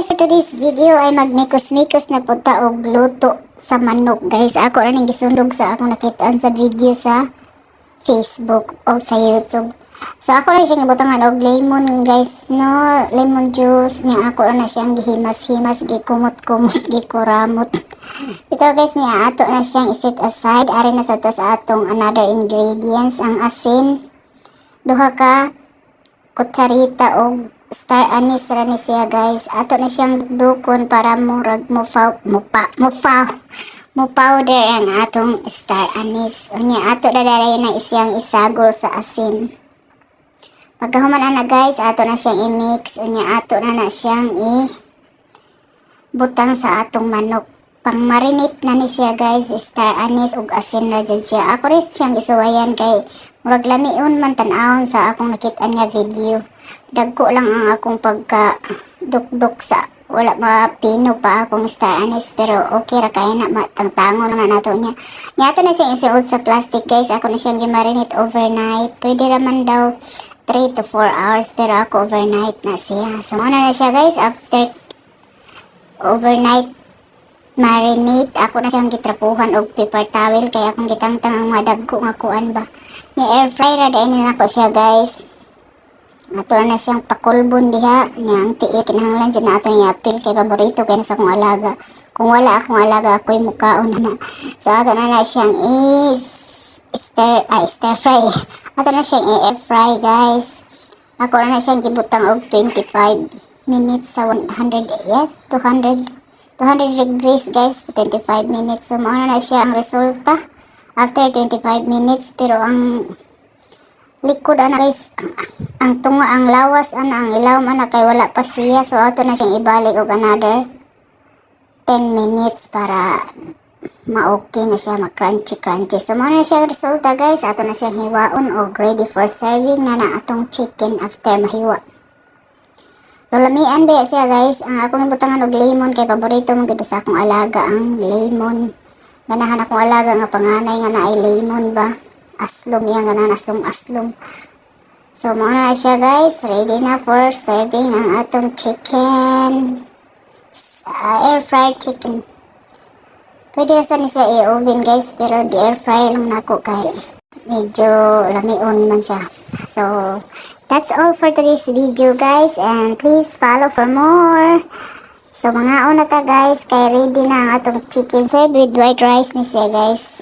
guys, for today's video ay magmikos-mikos na punta og luto sa manok guys. Ako ra ning gisundog sa akong nakitaan sa video sa Facebook o sa YouTube. So ako ra siyang gibutangan og lemon guys, no, lemon juice niya. Ako ra na siyang gihimas-himas, gikumot-kumot, gikuramot. Ito guys niya, ato na siyang iset aside. Ari na sa tas atong another ingredients, ang asin, duha ka kutsarita og star anise ra ni siya guys. Ato na siyang dukon para murag mo powder ang atong star anise. Unya ato na dalay na isiyang isagol sa asin. Pagkahuman na guys, ato na siyang i-mix. Unya ato na siyang butang sa atong manok. Pang marinate na ni siya guys, star anise ug asin ra jud siya. Ako rin siyang isuwayan kay murag lamion man tan-awon sa akong nakitaan nga video. Dagko lang ang akong pagka dukduk sa wala mapino pa akong star anise, pero okay ra kay na matangtangon na nato niya. Niya na siyang isuod sa plastic guys. Ako na siyang gimarinate overnight. Pwede raman daw 3 to 4 hours, pero ako overnight na siya. So na siya guys, after overnight marinate, ako na siyang gitrapuhan og paper towel kaya akong gitangtang ang mga dagko nga kuan ba. Ni air fryer ra dayon na ko siya guys. Ato na siyang pakulbon diha nya ang tiil kinahanglan jud na atong iapil kay paborito kay na sa akong alaga. Kung wala akong alaga ako'y mukaon na. So ato na siyang stir fry. Ato na siyang air fry guys. Ako na siyang gibutang og 25 minutes sa 200 degrees guys, 25 minutes. So mauna na siya ang resulta after 25 minutes, pero ang likod ana guys, ang tunga, ang lawas ana, ang ilaw ana kay wala pa siya. So ato na siyang ibalik og another 10 minutes para ma-okay na siya, ma-crunchy. So mauna na siya ang resulta guys. Ato na siyang hiwaon og ready for serving na atong chicken after mahiwa. So lamian ba siya guys. Ang akong ibutangan og lemon kay paborito mo gid sa akong alaga ang lemon. Ganahan akong alaga nga panganay nga naay lemon ba. Aslom yan, ganahan aslom. So muna na siya guys. Ready na for serving ang atong chicken. Air fried chicken. Pwede sa ni siya i-oven guys, pero di air fry lang nako kay medyo lamion man siya. So that's all for today's video guys, and please follow for more. So mga una ta guys, kay ready na ang atong chicken served with white rice ni siya guys.